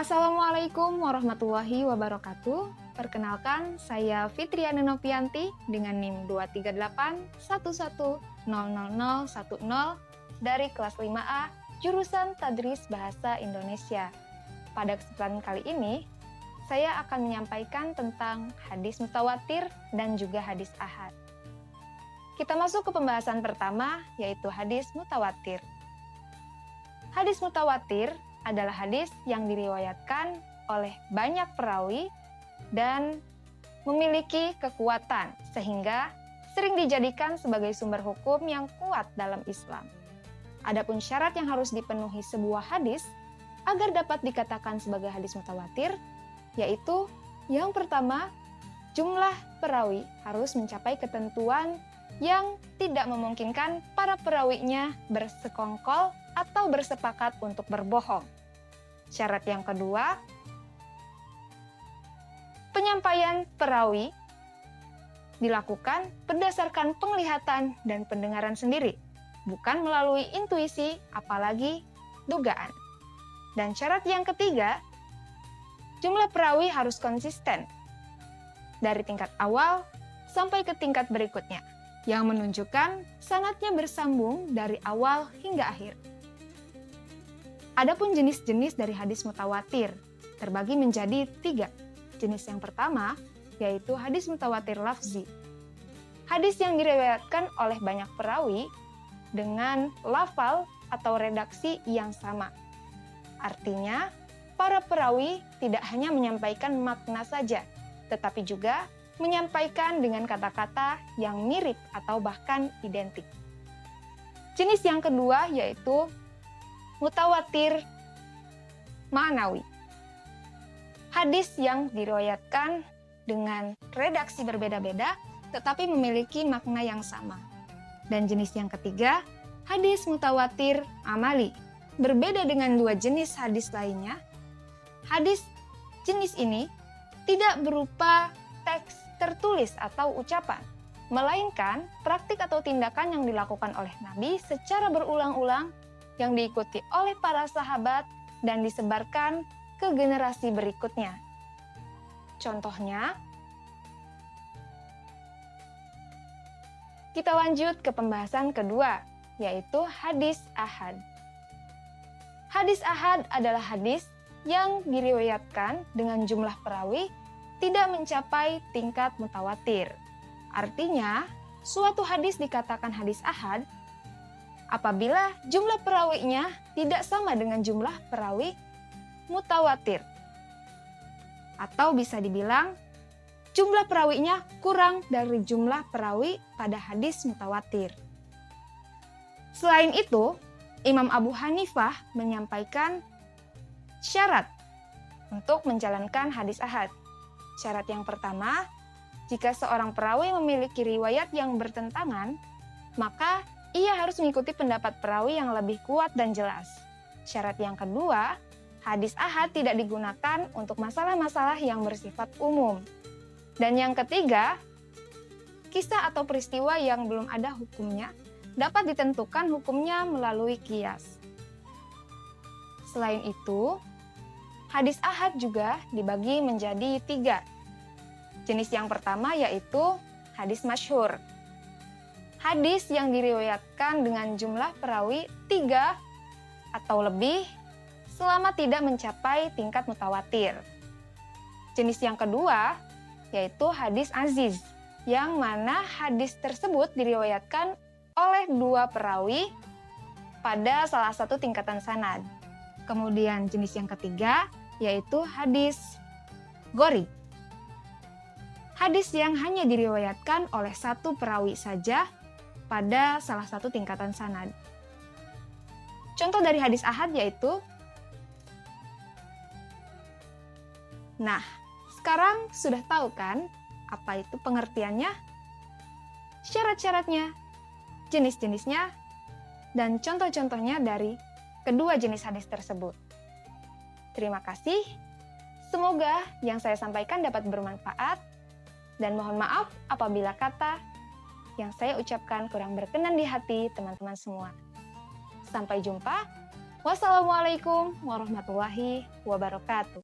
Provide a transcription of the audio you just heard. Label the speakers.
Speaker 1: Assalamualaikum warahmatullahi wabarakatuh. Perkenalkan, saya Fitriana Novianti dengan NIM 23811000010 dari kelas 5A, jurusan Tadris Bahasa Indonesia. Pada kesempatan kali ini, saya akan menyampaikan tentang hadis mutawatir dan juga hadis ahad. Kita masuk ke pembahasan pertama, yaitu hadis mutawatir. Hadis mutawatir adalah hadis yang diriwayatkan oleh banyak perawi dan memiliki kekuatan sehingga sering dijadikan sebagai sumber hukum yang kuat dalam Islam. Adapun syarat yang harus dipenuhi sebuah hadis agar dapat dikatakan sebagai hadis mutawatir, yaitu yang pertama, jumlah perawi harus mencapai ketentuan yang tidak memungkinkan para perawinya bersekongkol atau bersepakat untuk berbohong. Syarat yang kedua, penyampaian perawi dilakukan berdasarkan penglihatan dan pendengaran sendiri, bukan melalui intuisi, apalagi dugaan. Dan syarat yang ketiga, jumlah perawi harus konsisten dari tingkat awal sampai ke tingkat berikutnya, yang menunjukkan sanadnya bersambung dari awal hingga akhir. Adapun jenis-jenis dari hadis mutawatir terbagi menjadi 3. Jenis yang pertama yaitu hadis mutawatir lafzi. Hadis yang diriwayatkan oleh banyak perawi dengan lafal atau redaksi yang sama. Artinya, para perawi tidak hanya menyampaikan makna saja, tetapi juga menyampaikan dengan kata-kata yang mirip atau bahkan identik. Jenis yang kedua yaitu mutawatir ma'nawi. Hadis yang diriwayatkan dengan redaksi berbeda-beda tetapi memiliki makna yang sama. Dan jenis yang ketiga, hadis mutawatir amali. Berbeda dengan 2 jenis hadis lainnya, hadis jenis ini tidak berupa teks tertulis atau ucapan, melainkan praktik atau tindakan yang dilakukan oleh Nabi secara berulang-ulang yang diikuti oleh para sahabat dan disebarkan ke generasi berikutnya. Contohnya, kita lanjut ke pembahasan kedua, yaitu hadis ahad. Hadis ahad adalah hadis yang diriwayatkan dengan jumlah perawi tidak mencapai tingkat mutawatir. Artinya, suatu hadis dikatakan hadis ahad apabila jumlah perawinya tidak sama dengan jumlah perawi mutawatir. Atau bisa dibilang, jumlah perawinya kurang dari jumlah perawi pada hadis mutawatir. Selain itu, Imam Abu Hanifah menyampaikan syarat untuk menjalankan hadis ahad. Syarat yang pertama, jika seorang perawi memiliki riwayat yang bertentangan, maka ia harus mengikuti pendapat perawi yang lebih kuat dan jelas. Syarat yang kedua, hadis ahad tidak digunakan untuk masalah-masalah yang bersifat umum. Dan yang ketiga, kisah atau peristiwa yang belum ada hukumnya dapat ditentukan hukumnya melalui qiyas. Selain itu, hadis ahad juga dibagi menjadi 3. Jenis yang pertama yaitu hadis masyhur. Hadis yang diriwayatkan dengan jumlah perawi 3 atau lebih selama tidak mencapai tingkat mutawatir. Jenis yang kedua yaitu hadis aziz, yang mana hadis tersebut diriwayatkan oleh 2 perawi pada salah satu tingkatan sanad. Kemudian jenis yang ketiga yaitu hadis gharib. Hadis yang hanya diriwayatkan oleh 1 perawi saja pada salah satu tingkatan sanad. Contoh dari hadis ahad yaitu, nah, sekarang sudah tahu kan apa itu pengertiannya, syarat-syaratnya, jenis-jenisnya, dan contoh-contohnya dari kedua jenis hadis tersebut. Terima kasih. Semoga yang saya sampaikan dapat bermanfaat, dan mohon maaf apabila kata yang saya ucapkan kurang berkenan di hati teman-teman semua. Sampai jumpa Wassalamualaikum warahmatullahi wabarakatuh.